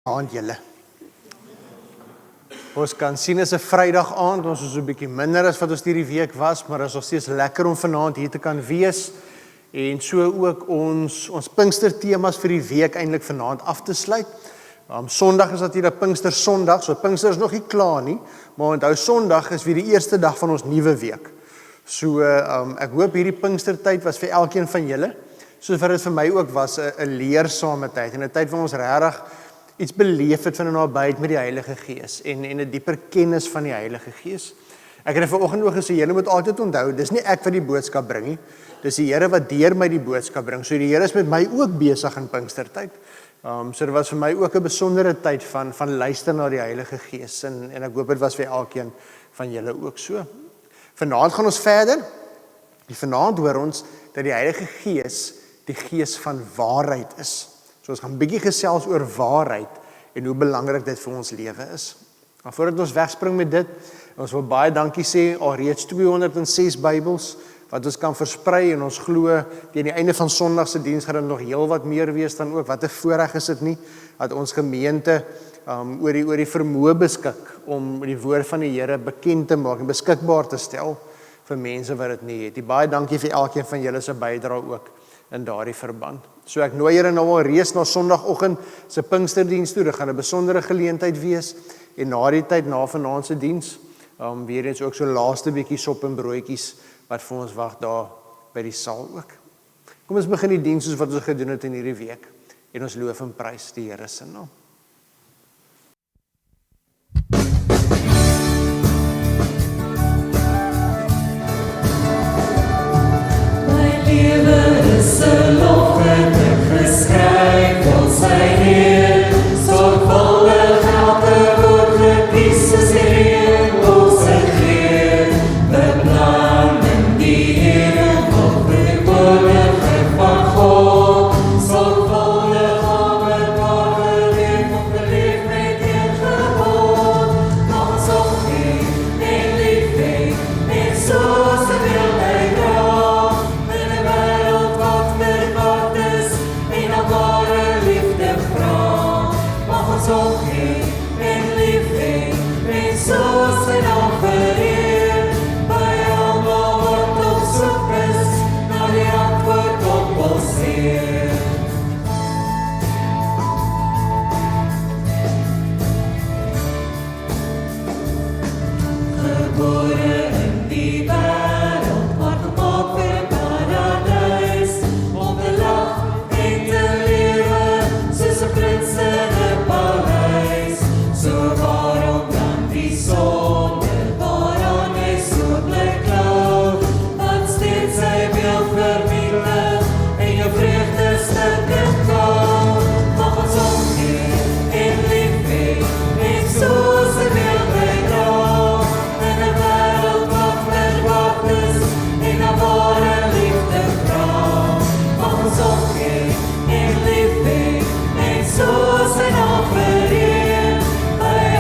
Aand julle. Ons kan sien is 'n Vrydag aand, ons is so 'n bietjie minder as wat ons hierdie week was, maar is nog steeds lekker om vanaand hier te kan wees en so ook ons Pinkster temas vir die week eintlik vanaand af te sluit. Sondag is natuurlik Pinkster Sondag, so Pinkster is nog nie klaar nie, maar onthou Sondag is weer die eerste dag van ons nuwe week. So ek hoop hierdie Pinkstertyd was vir elkeen van julle, soos wat dit vir my ook was 'n leersame tyd en 'n tyd waar ons regtig iets beleef het van 'n nabyheid met die Heilige Gees en 'n dieper kennis van die Heilige Gees. Ek het vanoggend ook gesê, julle moet altyd onthou, dis nie ek wat die boodskap bring nie, dis die Here wat deur my die boodskap bring. So die Here is met my ook besig in Pinkstertyd. So dit was vir my ook 'n besondere tyd van luister na die Heilige Gees en ek hoop dit was vir elkeen van julle ook so. Vanaand gaan ons verder. Vanaand hoor ons dat die Heilige Gees die Gees van waarheid is. So ons gaan 'n bietjie gesels oor waarheid en hoe belangrik dit vir ons lewe is. Maar voordat ons wegspring met dit, ons wil baie dankie sê alreeds 206 Bybels wat ons kan versprei en ons glo teen die einde van Sondag se diens gaan dit nog heel wat meer wees dan ook. Wat 'n voorreg is dit nie dat ons gemeente oor die vermoë beskik om die woord van die Here bekend te maak en beskikbaar te stel vir mense wat dit nie het. Baie dankie vir elkeen van julle se bydrae ook in daardie verband. So ek nooi julle nou al reeds na Sondagoggend se Pinksterdiens toe. Dit gaan 'n besondere geleentheid wees en na die tyd na vanaand se diens, weer eens ook so laaste bietjie sop en broodjies wat vir ons wag daar by die saal ook. Kom ons begin die diens soos wat ons gedoen het in hierdie week en ons loof en prys die Here se naam. Is 'n lofgedig geskryf van sy Heer, sorgvuldig elke woord gekies soos die hemel sy geur, beplan in die hemel vir woordigheid van God, sorgvuldig al mekaar geleef of beleef met een gebod, mag ons opgee en lief hê, net soos hy wil hy dra. By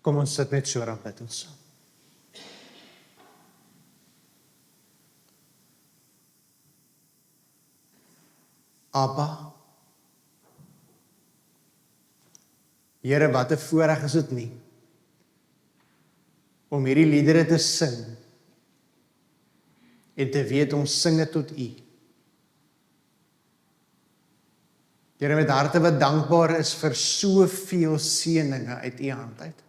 Kom ons sit net so, dan bid ons. Abba, Here, wat 'n voorreg is dit nie, om hierdie liedere te sing, en te weet ons sing dit tot U. Here, met harte wat dankbaar is vir soveel seëninge uit U hand uit.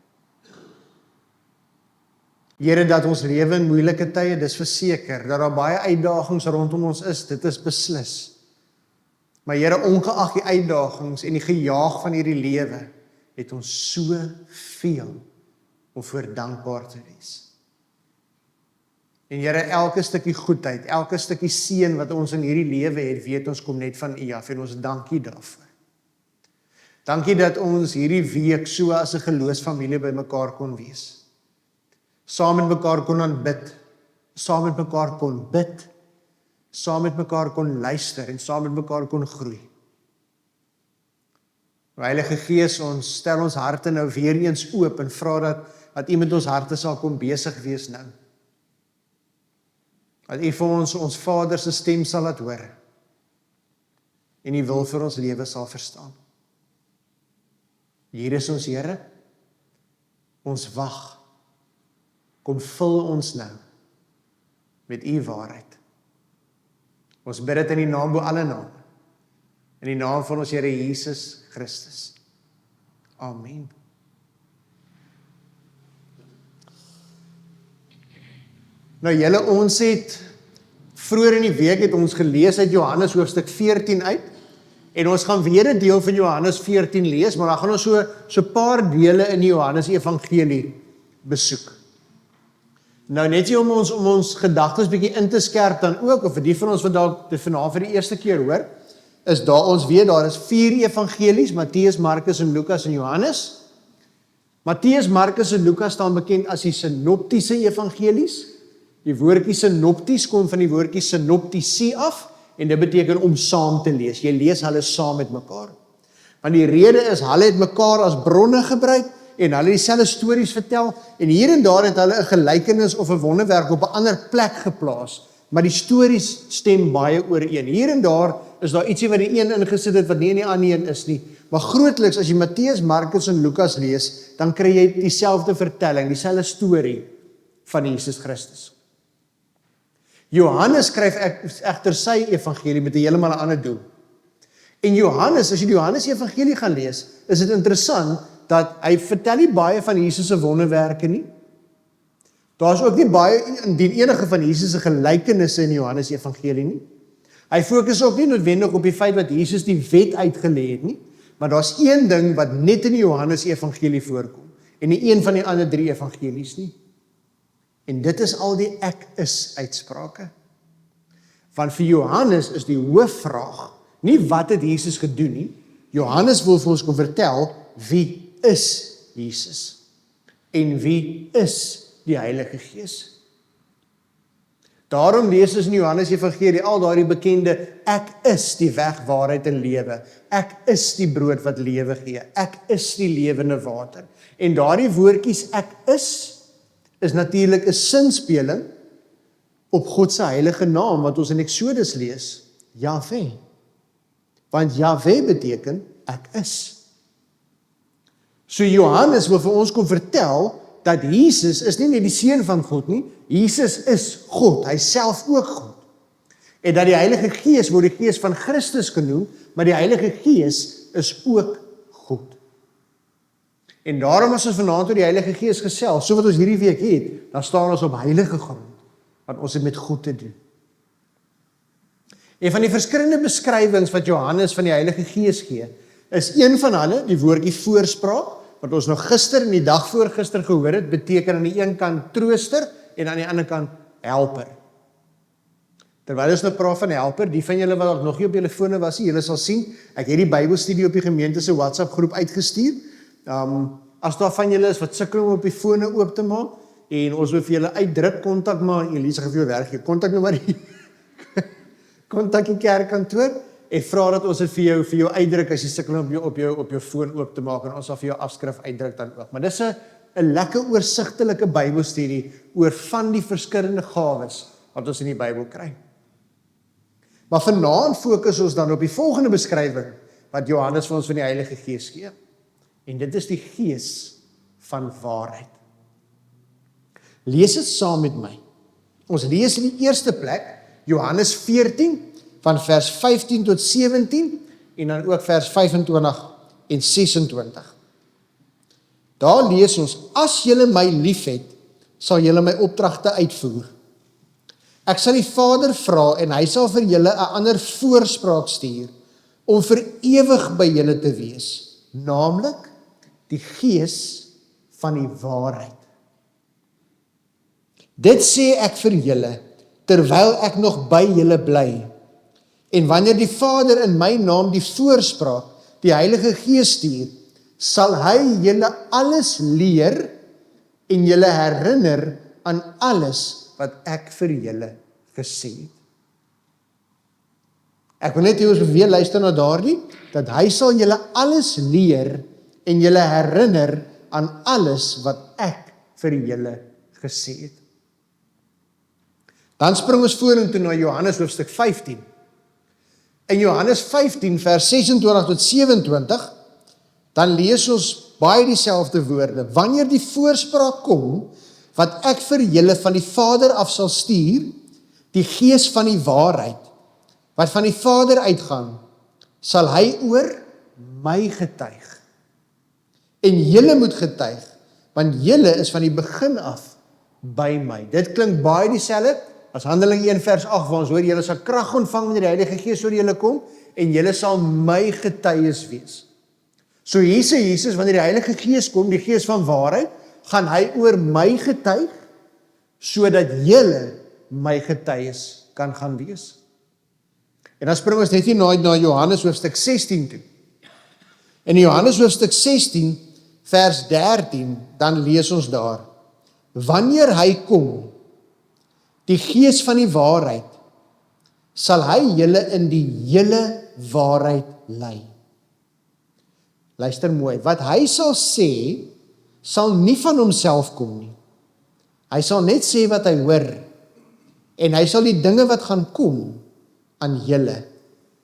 Here, dat ons lewe in moeilike tye, dis verseker, dat daar baie uitdagings rondom ons is, dit is beslis. Maar Here, ongeag die uitdagings en die gejaag van hierdie lewe, het ons soveel om voor dankbaar te wees. En Here, elke stukkie goedheid, elke stukkie seën wat ons in hierdie lewe het, weet ons kom net van U af, en ons dankie daarvoor. Dankie dat ons hierdie week so as 'n geloofsfamilie by mekaar kon wees. Saam met mekaar kon aanbid, saam met mekaar kon bid, saam met mekaar kon luister en saam met mekaar kon groei. Heilige Gees, ons stel ons harte nou weer eens oop en vra dat U met ons harte sal kom besig wees nou. Dat U vir ons Vader se stem sal laat hoor en U wil vir ons lewe sal verstaan. Hier is ons Here, ons wag. Kom vul ons nou met U waarheid. Ons bid dit in die naam bo alle name, in die naam van ons Here Jesus Christus. Amen. Nou julle, ons het vroeër in die week het ons gelees uit Johannes hoofstuk 14 uit, En ons gaan weer 'n deel van Johannes 14 lees, maar dan gaan ons so 'n paar dele in die Johannes Evangelie besoek. Nou net hier om ons gedagtes bietjie in te skerp dan ook, of vir die van ons wat dalk dit vanaand vir die eerste keer hoor, is ons weet daar is 4 evangelies, Matteus, Markus en Lukas en Johannes. Matteus, Markus en Lukas staan bekend as die sinoptiese evangelies. Die woordjie sinopties kom van die woordjie synoptisie af, en dit beteken om saam te lees. Jy lees hulle saam met mekaar. Want die rede is, hulle het mekaar as bronne gebruik, en hulle dieselfde stories vertel, en hier en daar het hulle 'n gelykenis of 'n wonderwerk op 'n ander plek geplaas, maar die stories stem baie ooreen. Hier en daar is daar ietsie wat die een ingesit het, wat nie in die ander een is nie, maar grootliks, as jy Matteus, Markus en Lukas lees, dan kry jy dieselfde vertelling, dieselfde storie van Jesus Christus. Johannes skryf egter sy evangelie met 'n heeltemal 'n ander doel. En Johannes, as jy die Johannes evangelie gaan lees, is dit interessant dat hy vertel nie baie van Jesus se wonderwerke nie. Daar is ook nie baie indien enige van Jesus se gelykenisse in die Johannes evangelie nie. Hy fokus ook nie noodwendig op die feit dat Jesus die wet uitgelê het nie, maar daar's een ding wat net in die Johannes evangelie voorkom en nie een van die ander 3 evangelies nie. En dit is al die ek is uitsprake. Want vir Johannes is die hoofvraag nie wat het Jesus gedoen nie. Johannes wil vir ons kom vertel wie is Jesus en wie is die Heilige Gees. Daarom lees ons in Johannes Evangelie al daardie bekende ek is die weg, waarheid en lewe. Ek is die brood wat lewe gee. Ek is die lewende water. En daardie woordjies ek is natuurlik 'n sinspeling op God se heilige naam wat ons in Exodus lees, Jahwe. Want Jahwe beteken ek is. So Johannes wil vir ons kom vertel dat Jesus is nie net die seun van God nie, Jesus is God, hy self ook God. En dat die Heilige Gees word die Gees van Christus genoem, maar die Heilige Gees is ook God. En daarom as ons vanaand oor die Heilige Gees gesels, so wat ons hierdie week het, dan staan ons op heilige grond, want ons het met God te doen. En van die verskillende beskrywings wat Johannes van die Heilige Gees gee, is een van hulle, die woordjie voorspraak, wat ons nog gister en die dag voor gister gehoor het, beteken aan die een kant trooster en aan die ander kant helper. Terwyl ons nou praat van helper, die van julle wat nog nie op julle fone was, julle sal sien, ek het die Bybelstudie op die gemeente se WhatsApp groep uitgestuur. As daar van julle is wat sukkel om op die fone oop te maak, en ons wil vir julle uitdruk, kontak maar, Elise gaan vir jou werk gee, kontak nou maar die kontak die kerkkantoor, en vra dat ons dit vir jou uitdruk, as jy sukkel om op jou foon oop te maak, en ons sal vir jou afskrif uitdruk dan ook. Maar dis 'n lekker oorsigtelike Bybelstudie oor van die verskillende gawes wat ons in die Bybel kry. Maar vanaand fokus ons dan op die volgende beskrywing wat Johannes vir ons van die Heilige Gees gee. En dit is die Gees van waarheid. Lees dit saam met my. Ons lees in die eerste plek Johannes 14 van vers 15 tot 17 en dan ook vers 25 en 26. Daar lees ons, as julle my liefhet, sal julle my opdragte uitvoer. Ek sal die Vader vra en hy sal vir julle 'n ander voorspraak stuur om vir ewig by julle te wees, naamlik die Gees van die waarheid. Dit sê ek vir julle, terwyl ek nog by julle bly. En wanneer die Vader in my naam die voorspraak, die Heilige Gees stuur, sal hy julle alles leer en julle herinner aan alles wat ek vir julle gesê het. Ek wil net hê ons weer luister na daardie, dat hy sal julle alles leer en julle herinner aan alles wat ek vir julle gesê het. Dan spring ons vorentoe na Johannes hoofstuk 15. In Johannes 15 vers 26 tot 27, dan lees ons baie dieselfde woorde. Wanneer die voorspraak kom, wat ek vir julle van die Vader af sal stuur, die Gees van die waarheid, wat van die Vader uitgaan, sal hy oor my getuig. En julle moet getuig, want julle is van die begin af by my. Dit klink baie dieselfde as Handelinge 1 vers 8, waar ons hoor, julle sal krag ontvang wanneer die Heilige Gees oor julle kom, en julle sal my getuies wees. So Jesus, wanneer die Heilige Gees kom, die Gees van waarheid, gaan hy oor my getuig, sodat julle my getuies kan gaan wees. En dan spring ons net hier na Johannes hoofstuk 16 toe. In Johannes hoofstuk 16, vers 13, dan lees ons daar, wanneer hy kom, die Gees van die waarheid, sal hy julle in die hele waarheid lei. Luister mooi, wat hy sal sê, sal nie van homself kom nie. Hy sal net sê wat hy hoor, en hy sal die dinge wat gaan kom, aan julle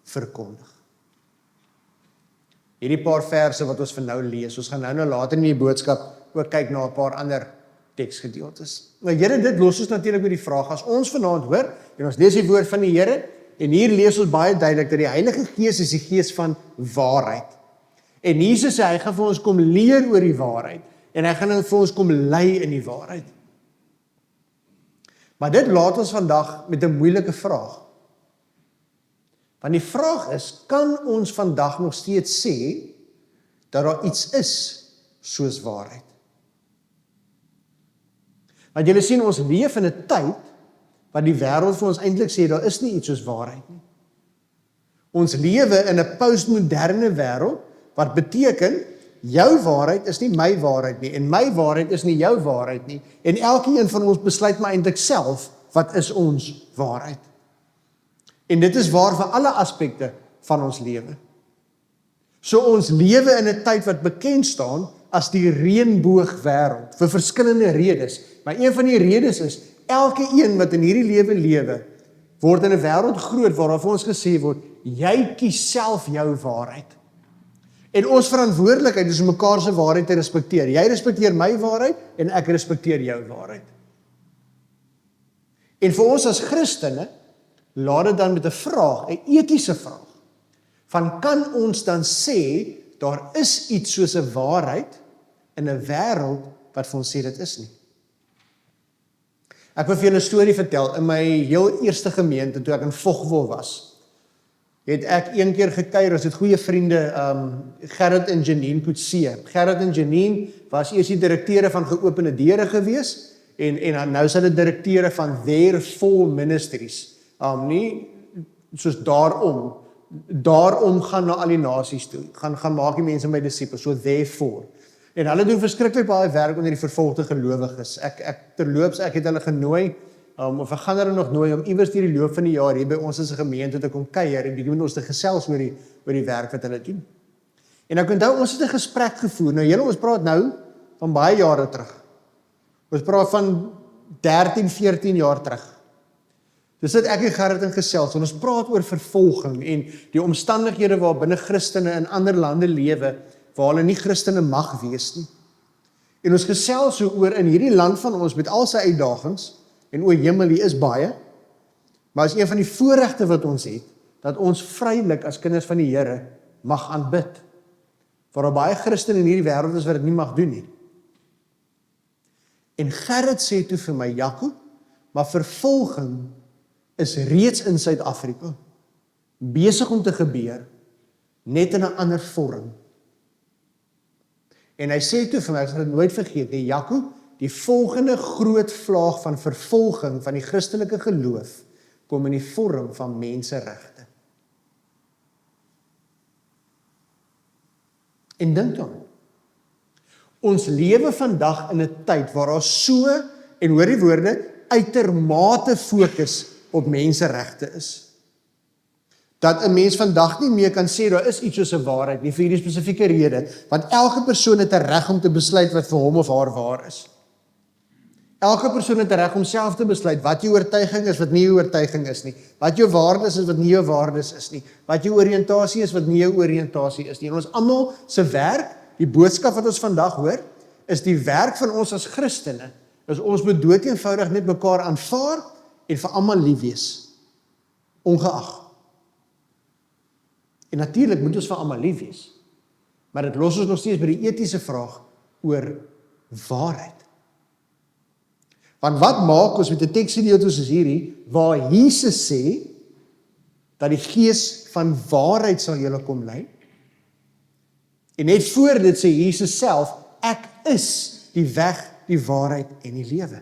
verkondig. Hierdie paar verse wat ons vir nou lees, ons gaan nou later in die boodskap ook kyk na 'n paar ander teksgedeeltes. Maar Here, dit los ons natuurlik met die vraag, as ons vanaand hoor, en ons lees die woord van die Here, en hier lees ons baie duidelik, dat die Heilige Gees is die Gees van waarheid. En Jesus sê, hy gaan vir ons kom leer oor die waarheid, en hy gaan vir ons kom lei in die waarheid. Maar dit laat ons vandag met 'n moeilike vraag. Want die vraag is, kan ons vandag nog steeds sê, dat daar iets is soos waarheid? Want julle sien, ons leef in 'n tyd, wat die wêreld vir ons eintlik sê, daar is nie iets soos waarheid nie. Ons lewe in 'n postmoderne wêreld, wat beteken, jou waarheid is nie my waarheid nie, en my waarheid is nie jou waarheid nie, en elkeen van ons besluit maar eintlik self, wat is ons waarheid? En dit is waar vir alle aspekte van ons lewe. So ons lewe in 'n tyd wat bekend staan as die reënboogwêreld, vir verskillende redes. Maar een van die redes is, elke een wat in hierdie lewe, word in 'n wêreld groot, waar vir ons gesê word, jy kies self jou waarheid. En ons verantwoordelikheid is om mekaar se waarheid te respekteer. Jy respekteer my waarheid, en ek respekteer jou waarheid. En vir ons as Christene, laat dit dan met 'n vraag, 'n etiese vraag, van kan ons dan sê, daar is iets soos 'n waarheid, in 'n wêreld, wat vir ons sê dit is nie. Ek wil vir julle 'n storie vertel, in my heel eerste gemeente, toe ek in Vogwel was, het ek een keer gekuier, ons het goeie vriende, Gerrit en Janine Coetzee. Gerrit en Janine was eers die direkteure van Geopende Deure gewees, en nou is hulle direkteure van There For Ministries. Nie soos daarom gaan na al die nasies toe, gaan maak die mense my disippels, so therefore. En hulle doen verskriklik baie werk onder die vervolgde gelowiges. Terloops, ek het hulle genooi, of ek gaan hulle nog nooi, om iewers deur die loop van die jaar hier by ons as 'n gemeente te kom kuier, en bietjie met ons te gesels oor die werk wat hulle doen. En ek onthou, ons het 'n gesprek gevoer, ons praat nou van baie jare terug. Ons praat van 13, 14 jaar terug. Dis dit ek en Gerrit in gesels, en ons praat oor vervolging, en die omstandighede waar binne Christene in ander lande lewe, waar hulle nie Christene mag wees nie. En ons gesels so oor in hierdie land van ons, met al sy uitdagings, en o hemel, hier is baie, maar is een van die voorregte wat ons het, dat ons vrylik as kinders van die Here mag aanbid. Waar daar baie Christene in hierdie wêreld is wat dit nie mag doen nie. En Gerrit sê toe vir my, Jaco, maar vervolging is reeds in Suid-Afrika, besig om te gebeur, net in 'n ander vorm. En hy sê toe vir my, ek sal dit nooit vergeet, die Jaco, die volgende groot vlaag van vervolging van die Christelike geloof, kom in die vorm van menseregte. En dink dan, ons lewe vandag in 'n tyd waar daar so, en hoor die woorde, uitermate fokus op menseregte is. Dat 'n mens vandag nie meer kan sê, daar is iets soos 'n waarheid nie, vir hierdie spesifieke rede, want elke persoon het 'n reg om te besluit wat vir hom of haar waar is. Elke persoon het 'n reg om self te besluit wat jou oortuiging is, wat nie jou oortuiging is nie, wat jou waardes is, wat nie jou waardes is nie, wat jou oriëntasie is, wat nie jou oriëntasie is nie. En ons almal se werk, die boodskap wat ons vandag hoor, is die werk van ons as Christene, is ons moet dood eenvoudig net mekaar aanvaar, en vir almal lief wees, ongeag. En natuurlik moet ons vir almal lief wees, maar dit los ons nog steeds by die etiese vraag oor waarheid. Want wat maak ons met 'n teksgedeelte soos hierdie, waar Jesus sê, dat die Gees van waarheid sal julle kom lei. En net voor dit sê Jesus self, ek is die weg, die waarheid en die lewe.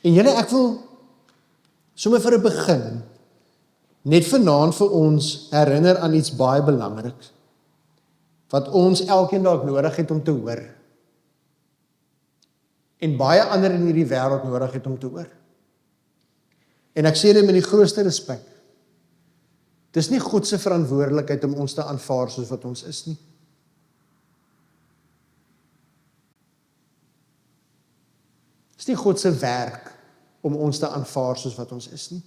En julle, ek wil sommer vir 'n begin net vanaand vir ons herinner aan iets baie belangriks wat ons elkeen dalk nodig het om te hoor. En baie ander in hierdie wêreld nodig het om te hoor. En ek sê dit met die grootste respek. Dis nie God se verantwoordelikheid om ons te aanvaar soos wat ons is nie. Dis nie God se werk om ons te aanvaar soos wat ons is nie.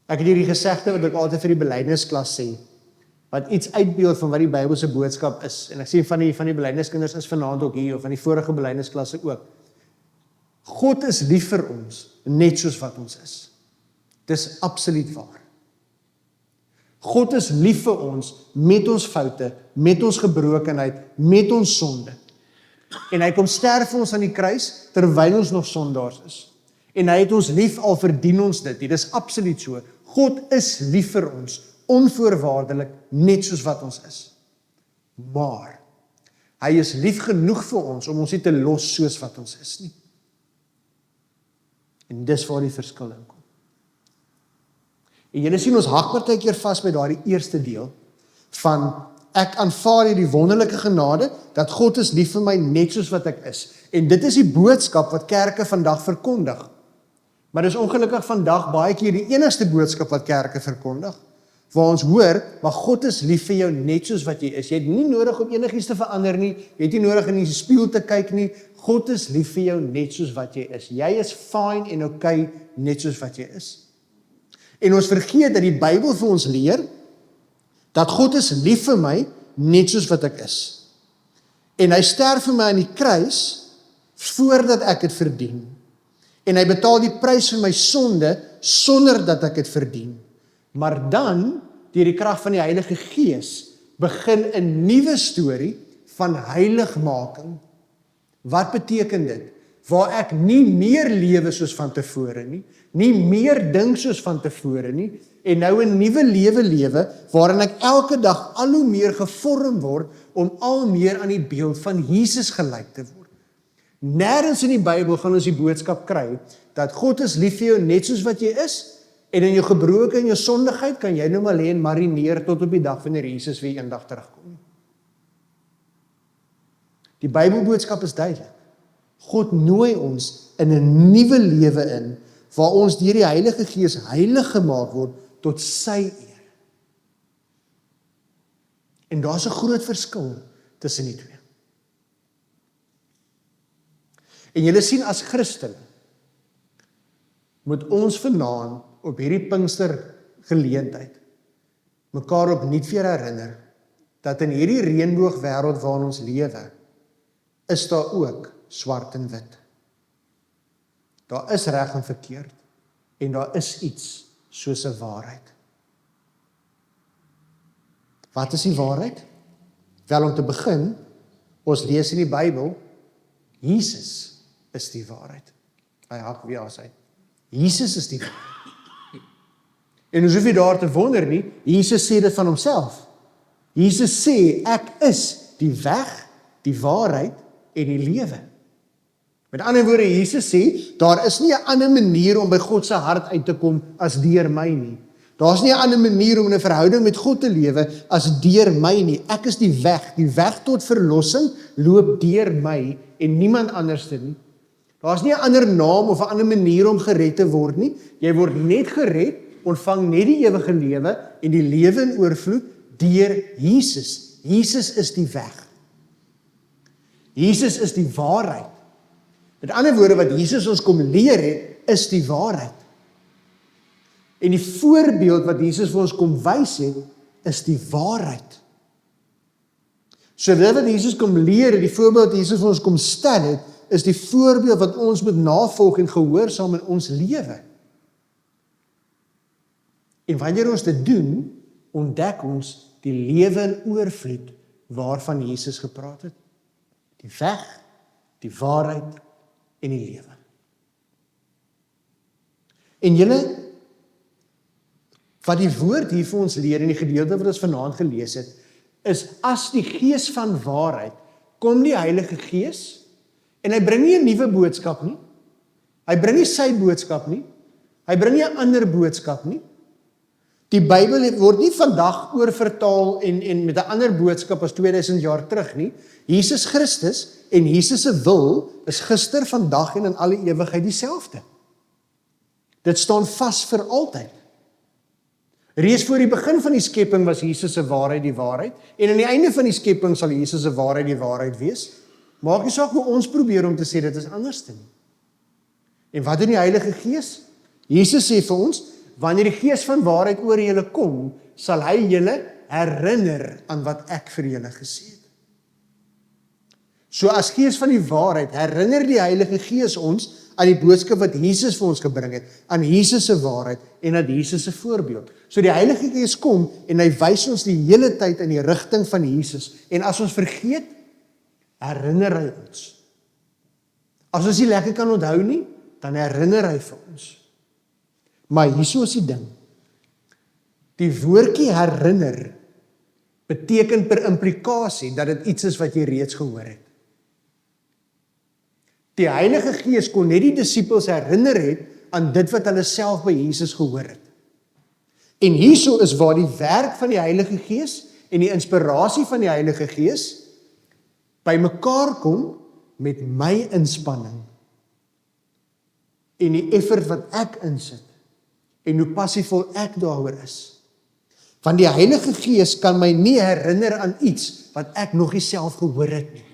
Ek het hierdie gesegde wat ek altyd vir die belydensklas sê, wat iets uitbeeld van wat die Bybelse boodskap is. En ek sien van die belydenskinders is vanaand ook hier, of van die vorige belydenklasse ook. God is lief vir ons, net soos wat ons is. Dis absoluut waar. God is lief vir ons, met ons foute, met ons gebrokenheid, met ons sonde. En hy kom sterf vir ons aan die kruis, terwyl ons nog sondaars is. En hy het ons lief, al verdien ons dit. Dit is absoluut so. God is lief vir ons, onvoorwaardelik, net soos wat ons is. Maar, hy is lief genoeg vir ons, om ons nie te los soos wat ons is nie. En dis waar die verskil in kom. En julle sien, ons hak partykeer vas by daardie eerste deel, van, ek aanvaar hierdie wonderlike genade, dat God is lief vir my net soos wat ek is. En dit is die boodskap wat kerke vandag verkondig. Maar dis ongelukkig vandag baie keer die enigste boodskap wat kerke verkondig, waar ons hoor, maar God is lief vir jou net soos wat jy is. Jy het nie nodig om enigiets te verander nie, jy het nie nodig in die spieël te kyk nie, God is lief vir jou net soos wat jy is. Jy is fine en okay net soos wat jy is. En ons vergeet dat die Bybel vir ons leer, dat God is lief vir my, net soos wat ek is. En hy sterf vir my aan die kruis, voordat ek het verdien. En hy betaal die prys vir my sonde, sonder dat ek het verdien. Maar dan, deur die krag van die Heilige Gees, begin 'n nuwe storie van heiligmaking. Wat beteken dit? Waar ek nie meer lewe soos van tevore nie meer dink soos van tevore nie, en nou 'n nuwe lewe, waarin ek elke dag al hoe meer gevorm word, om al meer aan die beeld van Jesus gelyk te word. Nêrens in die Bybel gaan ons die boodskap kry, dat God is lief vir jou net soos wat jy is, en in jou gebroke en jou sondigheid, kan jy nou maar lê en marineer tot op die dag wanneer Jesus weer eendag terugkom. Die Bybelboodskap is duidelik. God nooi ons in 'n nuwe lewe in, waar ons deur die Heilige Gees heilig gemaak word tot sy eer. En daar's 'n groot verskil tussen die twee. En julle sien, as Christen moet ons vanaand op hierdie Pinkster geleentheid mekaar opnuut weer herinner dat in hierdie reënboogwêreld waarin ons lewe, is daar ook swart en wit. Daar is reg en verkeerd, en daar is iets soos 'n waarheid. Wat is die waarheid? Wel, om te begin, ons lees in die Bybel, Jesus is die waarheid. Hy hak weer as hy. Jesus is die waarheid. En ons hoef nie daar te wonder nie, Jesus sê dit van homself. Jesus sê, ek is die weg, die waarheid en die lewe. Met ander woorde, Jesus sê, daar is nie 'n ander manier om by God se hart uit te kom as deur my nie. Daar's nie 'n ander manier om in 'n verhouding met God te lewe as deur my nie. Ek is die weg tot verlossing loop deur my en niemand anders nie. Daar's nie 'n ander naam of 'n ander manier om gered te word nie. Jy word net gered, ontvang net die ewige lewe en die lewe in oorvloed deur Jesus. Jesus is die weg. Jesus is die waarheid. Met ander woorde, wat Jesus ons kom leer het, is die waarheid. En die voorbeeld wat Jesus vir ons kom wys het, is die waarheid. So dit wat Jesus kom leer het, die voorbeeld wat Jesus vir ons kom stel het, is die voorbeeld wat ons moet navolg en gehoorsaam in ons lewe. En wanneer ons dit doen, ontdek ons die lewe in oorvloed waarvan Jesus gepraat het. Die weg, die waarheid en die lewe. En julle, wat die woord hier vir ons leer, in die gedeelte wat ons vanaand gelees het, is as die Gees van waarheid, kom die Heilige Gees, en hy bring nie 'n nuwe boodskap nie, hy bring nie sy boodskap nie, hy bring nie 'n ander boodskap nie. Die Bybel word nie vandag oorvertaal en met 'n ander boodskap as 2000 jaar terug nie. Jesus Christus en Jesus se wil is gister, vandag en in alle ewigheid dieselfde. Dit staan vas vir altyd. Reeds voor die begin van die skepping was Jesus se waarheid die waarheid, en aan die einde van die skepping sal Jesus se waarheid die waarheid wees. Maak nie saak hoe ons probeer om te sê dit is anderste nie. En wat doen die Heilige Gees? Jesus sê vir ons, wanneer die Gees van waarheid oor julle kom, sal hy julle herinner aan wat ek vir julle gesê het. So as Gees van die waarheid herinner die Heilige Gees ons aan die boodskap wat Jesus vir ons gebring het, aan Jesus se waarheid en aan Jesus se voorbeeld. So die Heilige Gees kom en hy wys ons die hele tyd in die rigting van Jesus. En as ons vergeet, herinner hy ons. As ons nie lekker kan onthou nie, dan herinner hy vir ons. Maar hierso is die ding. Die woordjie herinner beteken per implikasie dat dit iets is wat jy reeds gehoor het. Die Heilige Gees kon net die disippels herinner het aan dit wat hulle self by Jesus gehoor het. En hierso is waar die werk van die Heilige Gees en die inspirasie van die Heilige Gees by mekaar kom met my inspanning en die effort wat ek insit en hoe passievol ek daaroor is. Want die Heilige Gees kan my nie herinner aan iets wat ek nog nie self gehoor het nie.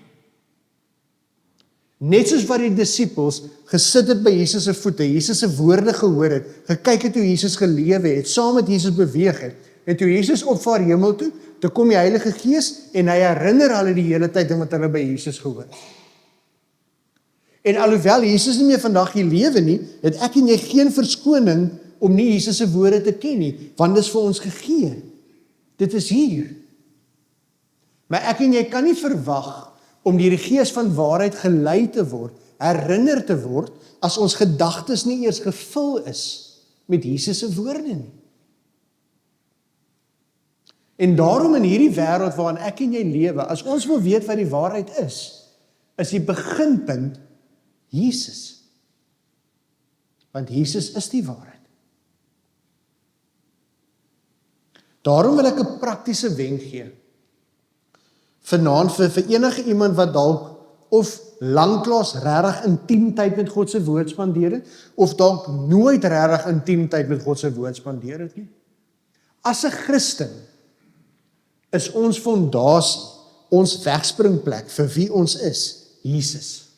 Net soos wat die disippels gesit het by Jesus se voete, Jesus se woorde gehoor het, gekyk het hoe Jesus gelewe het, saam met Jesus beweeg het, en toe Jesus opvaar hemel toe, toe kom die Heilige Gees en hy herinner hulle die hele tyd aan wat hulle by Jesus gehoor het. En alhoewel Jesus nie meer vandag hier lewe nie, het ek en jy geen verskoning om nie Jesus se woorde te ken nie, want dit is vir ons gegee. Dit is hier. Maar ek en jy kan nie verwag om deur die Gees van waarheid gelei te word, herinner te word, as ons gedagtes nie eers gevul is met Jesus se woorde nie. En daarom in hierdie wêreld waarin ek en jy lewe, as ons wil weet wat die waarheid is die beginpunt Jesus. Want Jesus is die waarheid. Daarom wil ek 'n praktiese wenk gee. Vanaand vir enige iemand wat dalk of lanklaas regtig intiem tyd met God se woord spandeer het, of dalk nooit regtig intiem tyd met God se woord spandeer het nie. As 'n Christen is ons fondasie, ons wegspringplek vir wie ons is, Jesus.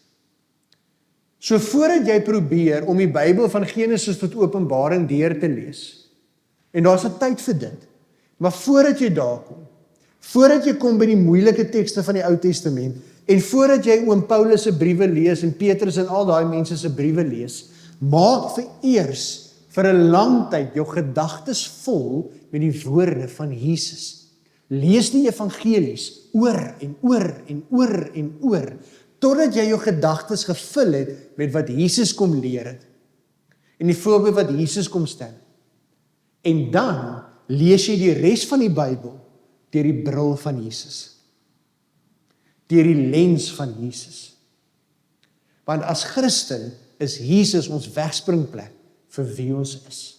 So voordat jy probeer om die Bybel van Genesis tot Openbaring deur te lees, en daar's 'n tyd vir dit, maar voordat jy daar kom, voordat jy kom by die moeilike tekste van die Ou Testament, en voordat jy oom Paulus se briewe lees, en Petrus en al daai mense se briewe lees, maak vereers vir 'n lang tyd jou gedagtes vol met die woorde van Jesus. Lees die evangelies oor en oor en oor en oor, totdat jy jou gedagtes gevul het met wat Jesus kom leer het, en die voorbeeld wat Jesus kom stel. En dan lees jy die res van die Bybel deur die bril van Jesus, deur die lens van Jesus. Want as Christen is Jesus ons wegspringplek vir wie ons is.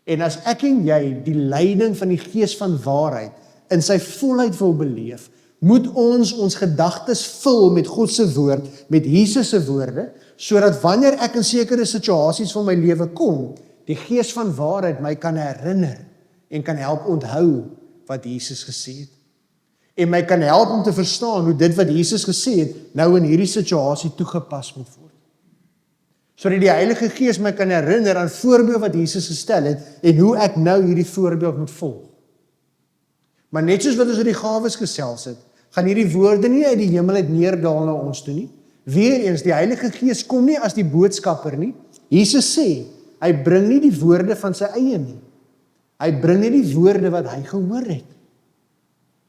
En as ek en jy die leiding van die Gees van waarheid in sy volheid wil beleef, moet ons gedagtes vul met God se woord, met Jesus se woorde, sodat wanneer ek in sekere situasies van my lewe kom, die Gees van waarheid my kan herinner en kan help onthou wat Jesus gesê het. En my kan help om te verstaan hoe dit wat Jesus gesê het nou in hierdie situasie toegepas moet word. Sodat die Heilige Gees my kan herinner aan voorbeeld wat Jesus gestel het en hoe ek nou hierdie voorbeeld moet volg. Maar net soos wat ons oor die gawes gesels het, gaan hierdie woorde nie uit die hemel uit neerdal na ons toe nie. Weereens, die Heilige Gees kom nie as die boodskapper nie. Jesus sê, hy bring nie die woorde van sy eie nie. Hy bring nie die woorde wat hy gehoor het.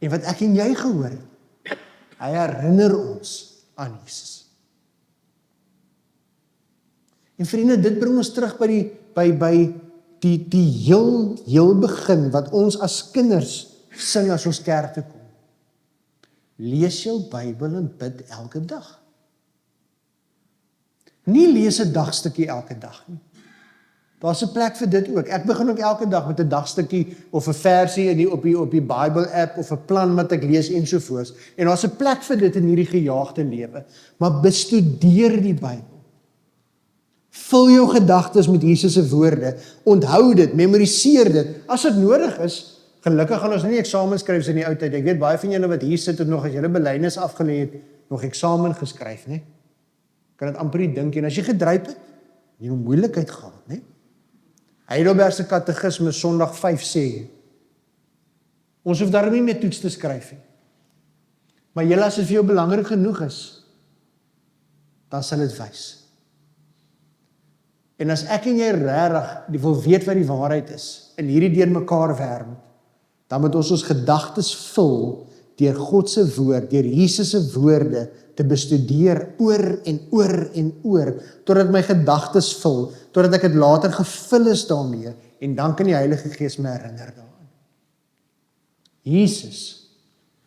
En wat ek en jy gehoor het. Hy herinner ons aan Jesus. En vriende, dit bring ons terug by die heel begin wat ons as kinders sing as ons kerk toe kom. Lees jou Bybel en bid elke dag. Nie lees 'n dagstukkie elke dag nie. Daar's 'n plek vir dit ook. Ek begin ook elke dag met 'n dagstukkie of 'n versie op die Bible app of 'n plan wat ek lees ensovoorts. En daar's 'n plek vir dit in hierdie gejaagde lewe. Maar bestudeer die Bybel. Vul jou gedagtes met Jesus se woorde. Onthou dit, memoriseer dit. As dit nodig is, gelukkig gaan ons nie eksamen skryf so in die ou tyd. Ek weet baie van julle wat hier sit en nog as julle belydenis afgelê het, nog eksamen geskryf, né? Kan dit amper nie dink en as jy gedryp het, jy het moeilikheid gehad, né? Heidelberg se katekisme Sondag 5 sê, ons hoef daarom nie meer toets te skryf nie. Maar julle as dit vir jou belangrik genoeg is, dan sal dit wys. En as ek en jy regtig wil weet wat die waarheid is, in hierdie deurmekaar wêreld, dan moet ons gedagtes vul deur God se woord, deur Jesus se woorde te bestudeer oor en oor en oor, totdat my gedagtes vul, totdat ek dit later gevul is daarmee, en dan kan die Heilige Gees my herinner daaraan. Jesus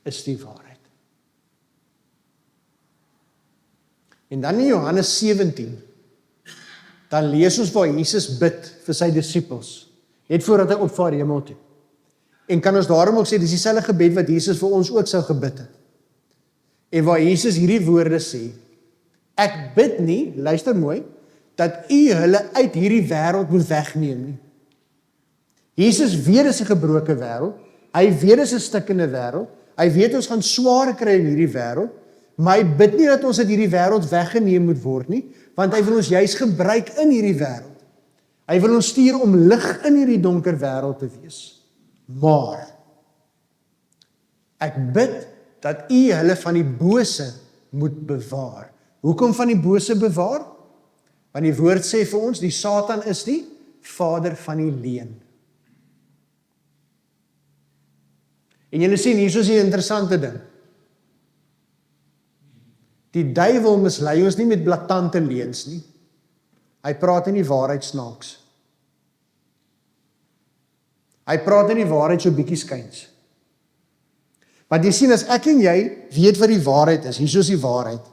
is die waarheid. En dan in Johannes 17, dan lees ons waar Jesus bid vir sy disippels, net voordat hy opvaar hemel toe. En kan ons daarom ook sê, dis dieselfde gebed wat Jesus vir ons ook sou gebid het. En waar Jesus hierdie woorde sê, ek bid nie, luister mooi, dat u hulle uit hierdie wêreld moet wegneem nie. Jesus weet dis 'n gebroke wêreld, hy weet dis 'n stikkende wêreld, hy weet ons gaan swaar kry in hierdie wêreld, maar hy bid nie dat ons uit hierdie wêreld weggeneem moet word nie, want hy wil ons juis gebruik in hierdie wêreld. Hy wil ons stuur om lig in hierdie donker wêreld te wees. Maar ek bid dat u hulle van die bose moet bewaar. Hoekom van die bose bewaar? Want die woord sê vir ons, die Satan is die vader van die leuen. En julle sien, hier is die interessante ding. Die duiwel mislei ons nie met blaatante leuns nie. Hy praat in die waarheid snaaks. Hy praat in die waarheid so bietjie skuins. Want jy sien, as ek en jy weet wat die waarheid is, hier is die waarheid.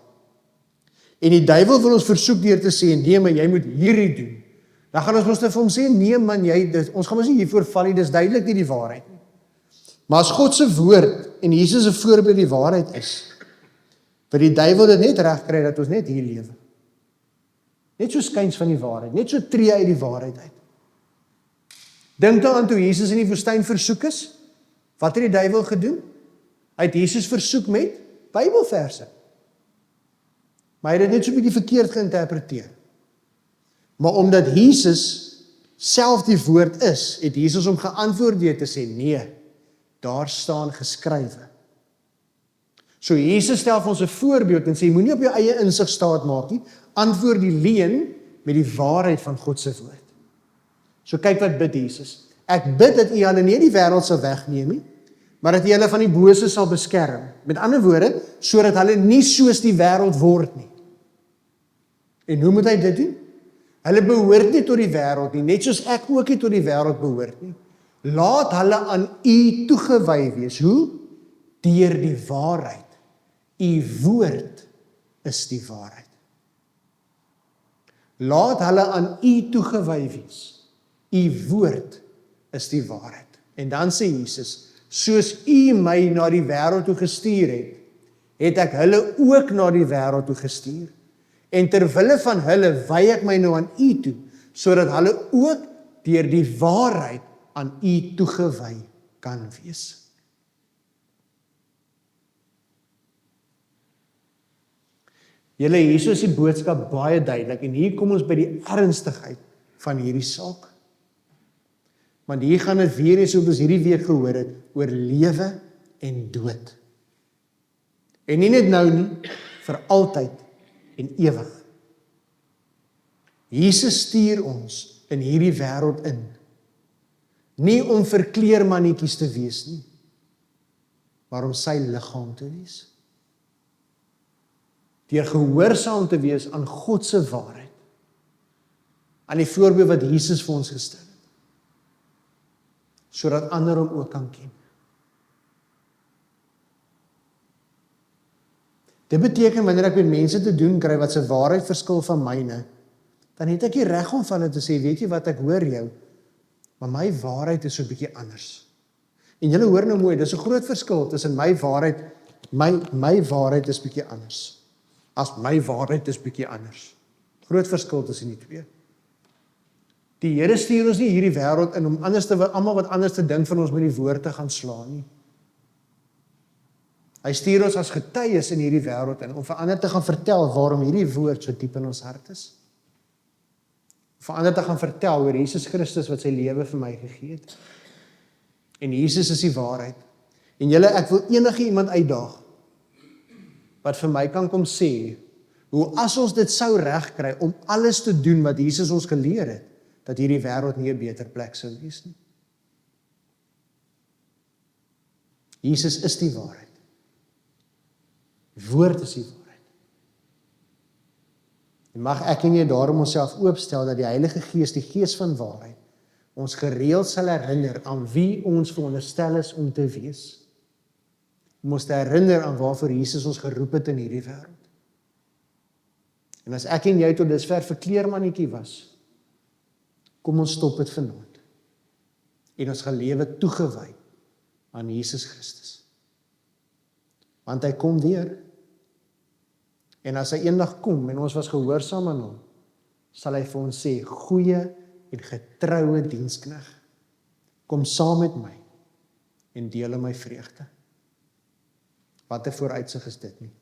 En die duiwel wil ons versoek deur te sê, nee, maar jy moet hierdie doen. Dan gaan ons mos net vir hom sê, nee man, ons gaan ons nie hiervoor val nie, dis duidelik nie die waarheid nie. Maar as God se woord en Jesus se voorbeeld die waarheid is, vir die duiwel dit net reg kry dat ons net hier lewe. Net so skuins van die waarheid, net so tree uit die waarheid uit. Dink daaraan toe Jesus in die woestyn versoek is, wat het die duiwel gedoen? Hy het Jesus versoek met Bybelverse. Maar hy het dit net so 'n bietjie verkeerd geïnterpreteer. Maar omdat Jesus self die woord is, het Jesus hom geantwoord deur te sê, nee, daar staan geskrywe. So Jesus stel vir ons 'n voorbeeld en sê, moenie op jou eie insig staat maak nie, antwoord die leuen met die waarheid van God se woord. So kyk wat bid Jesus. Ek bid dat u hulle nie die wêreld sal wegneem nie, maar dat u hulle van die bose sal beskerm. Met ander woorde, sodat hulle nie soos die wêreld word nie. En hoe moet hy dit doen? Hulle behoort nie tot die wêreld nie, net soos ek ook nie tot die wêreld behoort nie. Laat hulle aan u toegewy wees. Hoe? Deur die waarheid. U woord is die waarheid. Laat hulle aan u toegewy wees. U woord is die waarheid. En dan sê Jesus, soos u my na die wêreld toe gestuur het, het ek hulle ook na die wêreld toe gestuur. En terwille van hulle wy ek my nou aan u toe, sodat hulle ook deur die waarheid aan u toegewy kan wees. Julle, hier is die boodskap baie duidelik, en hier kom ons by die ernstigheid van hierdie saak. Want hier gaan dit weer eens, soos ons hierdie week gehoor het, oor lewe en dood. En nie net nou nie, vir altyd en ewig. Jesus stuur ons in hierdie wêreld in, nie om verkleermannetjies te wees nie, maar om sy liggaam te wees. Deur gehoorsaam te wees aan God se waarheid, aan die voorbeeld wat Jesus vir ons gestel het, sodat ander hom ook kan ken. Dit beteken wanneer ek met mense te doen kry wat se waarheid verskil van myne, dan het ek die reg om van hulle te sê, weet jy wat, ek hoor jou, maar my waarheid is so 'n bietjie anders. En julle hoor nou mooi, dis 'n groot verskil tussen my waarheid, my waarheid is bietjie anders, as my waarheid is bietjie anders. Groot verskil tussen die twee. Die Here stuur ons nie hierdie wêreld in om almal wat anders te dink van ons met die woord te gaan slaan nie. Hy stuur ons as getuies in hierdie wêreld in om vir ander te gaan vertel waarom hierdie woord so diep in ons hart is. Vir ander te gaan vertel oor Jesus Christus wat sy lewe vir my gegee het. En Jesus is die waarheid. En julle, ek wil enige iemand uitdaag wat vir my kan kom sê, hoe as ons dit sou regkry om alles te doen wat Jesus ons geleer het, dat hierdie wêreld nie 'n beter plek sou wees nie. Jesus is die waarheid. Die woord is die waarheid. En mag ek en jy daarom onsself oopstel dat die Heilige Gees, die Gees van waarheid, ons gereeld sal herinner aan wie ons veronderstel is om te wees. Om ons te herinner aan waarvoor Jesus ons geroep het in hierdie wêreld. En as ek en jy tot dusver verkleermannetjie was, kom ons stop dit vanaand. En ons gaan lewe toegewy aan Jesus Christus. Want hy kom weer. En as hy eendag kom en ons was gehoorsaam aan hom, sal hy vir ons sê, goeie en getroue dienskneg, kom saam met my en deel in my vreugde. Wat 'n vooruitsig is dit nie.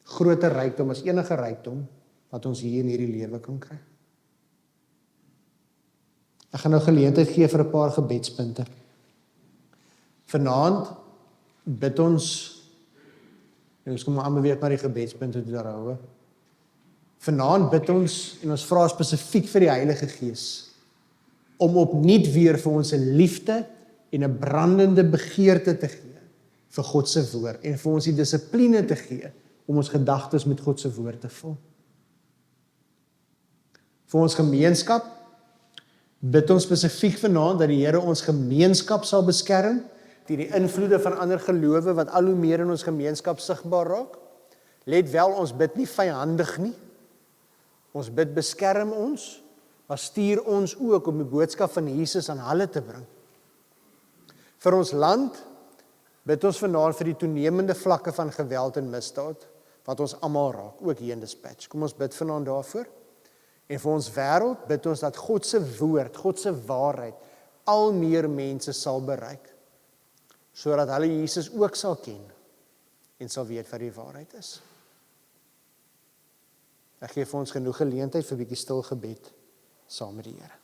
Groter rykdom as enige rykdom wat ons hier in hierdie lewe kan kry. Ek gaan nou geleentheid gee vir 'n paar gebedspunte. Vanaand bid ons, en ons kom maar aan weet maar die gebedspunte toe daaroor. Vanaand bid ons en ons vra spesifiek vir die Heilige Gees om opnuut weer vir ons 'n liefde en 'n brandende begeerte te gee vir God se woord en vir ons die dissipline te gee om ons gedagtes met God se woord te vul. Vir ons gemeenskap bid ons spesifiek vanaand dat die Here ons gemeenskap sal beskerm teen die invloede van ander gelowe wat al hoe meer in ons gemeenskap sigbaar raak. Let wel, ons bid nie vyandig nie. Ons bid beskerm ons, maar stuur ons ook om die boodskap van Jesus aan hulle te bring. Vir ons land bid ons vanaand vir die toenemende vlakke van geweld en misdaad wat ons almal raak, ook hier in Dispatch. Kom ons bid vanaand daarvoor. En vir ons wêreld bid ons dat God se woord, God se waarheid al meer mense sal bereik, sodat hulle Jesus ook sal ken en sal weet wat die waarheid is. Ek gee vir ons genoeg geleentheid vir 'n bietjie stil gebed saam met die Here.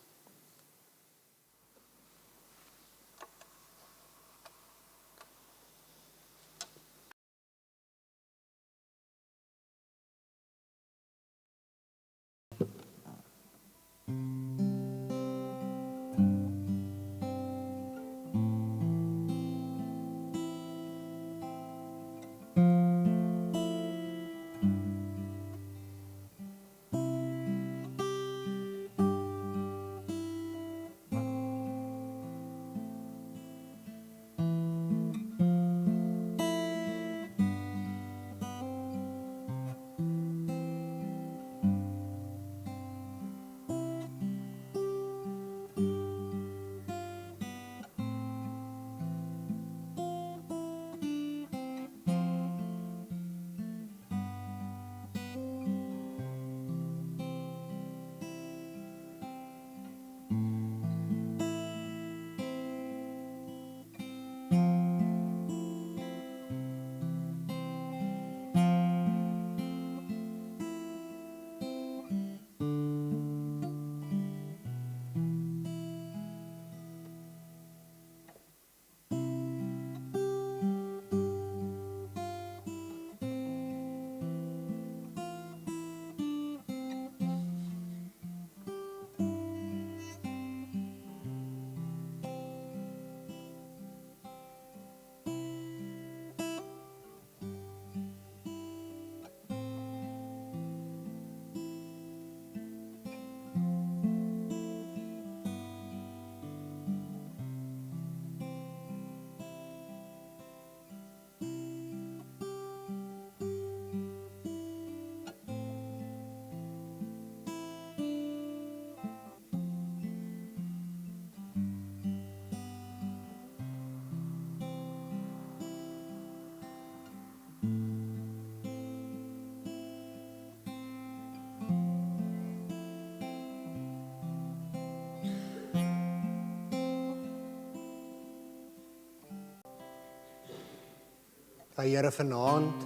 Here, vanaand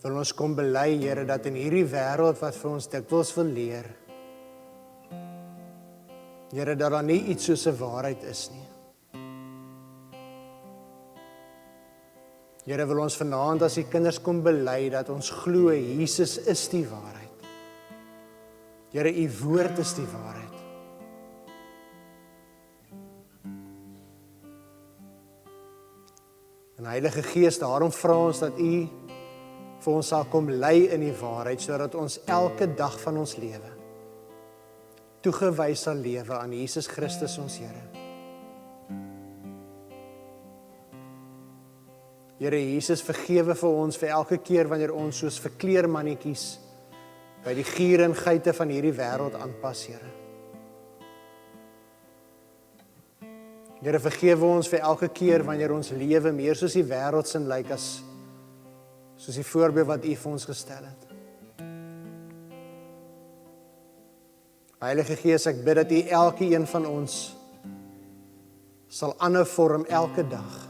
wil ons kom bely, Here, dat in hierdie wêreld wat vir ons dikwels wil leer, Here, dat daar nie iets soos 'n waarheid is nie. Here, wil ons vanaand as die kinders kom bely, dat ons glo Jesus is die waarheid. Here, u woord is die waarheid. En Heilige Gees, daarom vra ons dat u vir ons sal kom lei in die waarheid, sodat ons elke dag van ons lewe toegewys sal lewe aan Jesus Christus ons Here. Here Jesus, vergewe vir ons vir elke keer wanneer ons soos verkleermannetjies by die giere en geite van hierdie wêreld aanpas, Here. Here, vergewe ons vir elke keer wanneer ons lewe meer soos die wêreldsin lyk as soos die voorbeeld wat u vir ons gestel het. Heilige Gees, ek bid dat u elkeen van ons sal aanhou vorm elke dag.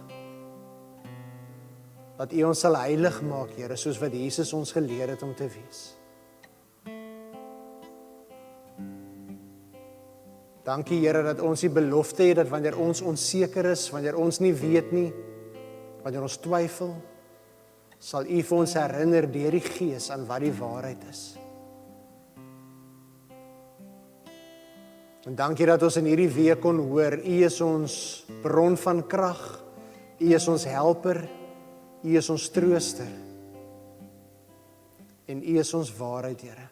Dat u ons sal heilig maak, Here, soos wat Jesus ons geleer het om te wees. Dankie, Here, dat ons die belofte het, dat wanneer ons onseker is, wanneer ons nie weet nie, wanneer ons twyfel, sal u vir ons herinner deur die Gees aan wat die waarheid is. En dankie dat ons in hierdie week kon hoor, u is ons bron van krag, u is ons helper, u is ons trooster, en u is ons waarheid, Here.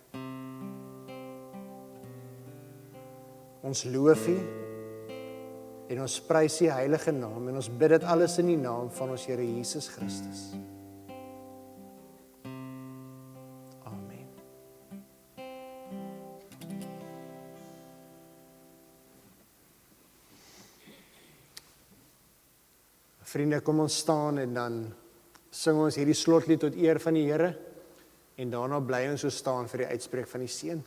Ons loof u, en ons prys u heilige naam, en ons bid dit alles in die naam van ons Here Jesus Christus. Amen. Vriende, kom ons staan en dan sing ons hierdie slotlied tot eer van die Here, en daarna bly ons so staan vir die uitspreek van die seën.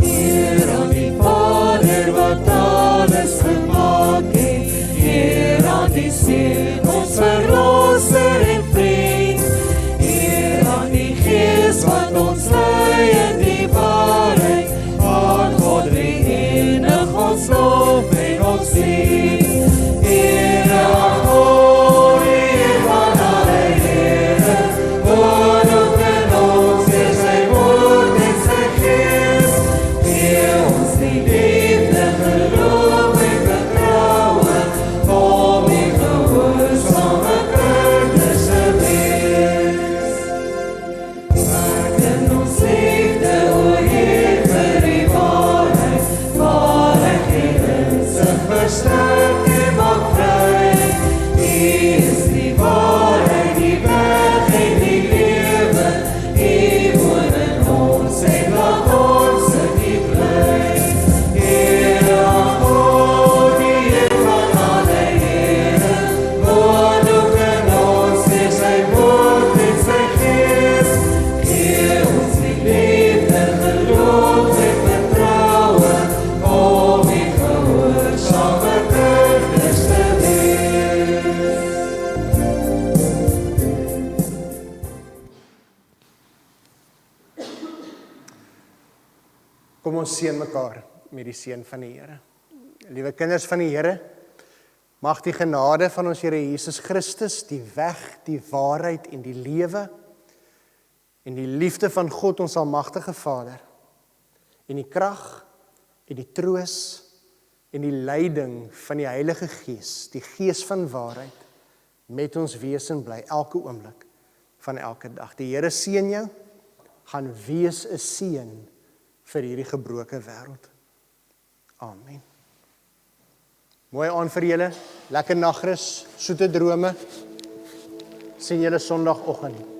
Eer aan die Vader wat alles gemaak het, eer aan die Seun, ons verlosser en vriend, eer aan die Gees wat ons lei in die waarheid, aan God drie enig ons lof en ons dien. Eer aan God, eer van alle Here, wat ook in ons is sy woord en sy Gees, gee ons die liefde, geloof en vertroue, om die gehoorsame kinders te wees. Maak in ons liefde, o Heer, vir die waarheid, waarheid en insig versterk en maak vry. U is die waarheid, die weg en die lewe, u woon in ons en laat ons in die bly. Heer aan God, die Heer van alle Here, woon ook in ons deur sy woord en sy Gees, gee ons die liefde, geloof en vertroue, om die gehoorsame kinders te wees. Kom ons seën mekaar met die seën van die Here. Liewe kinders van die Here, mag die genade van ons Here Jesus Christus, die weg, die waarheid en die lewe, en die liefde van God ons almagtige Vader, en die krag, en die troos, en die leiding van die Heilige Gees, die Gees van waarheid, met ons wees en bly, elke oomblik van elke dag. Die Here seën jou, gaan wees 'n seën vir hierdie gebroke wêreld. Amen. Mooi aand vir julle, lekker nagrus, soete drome. Sien julle Sondagoggend.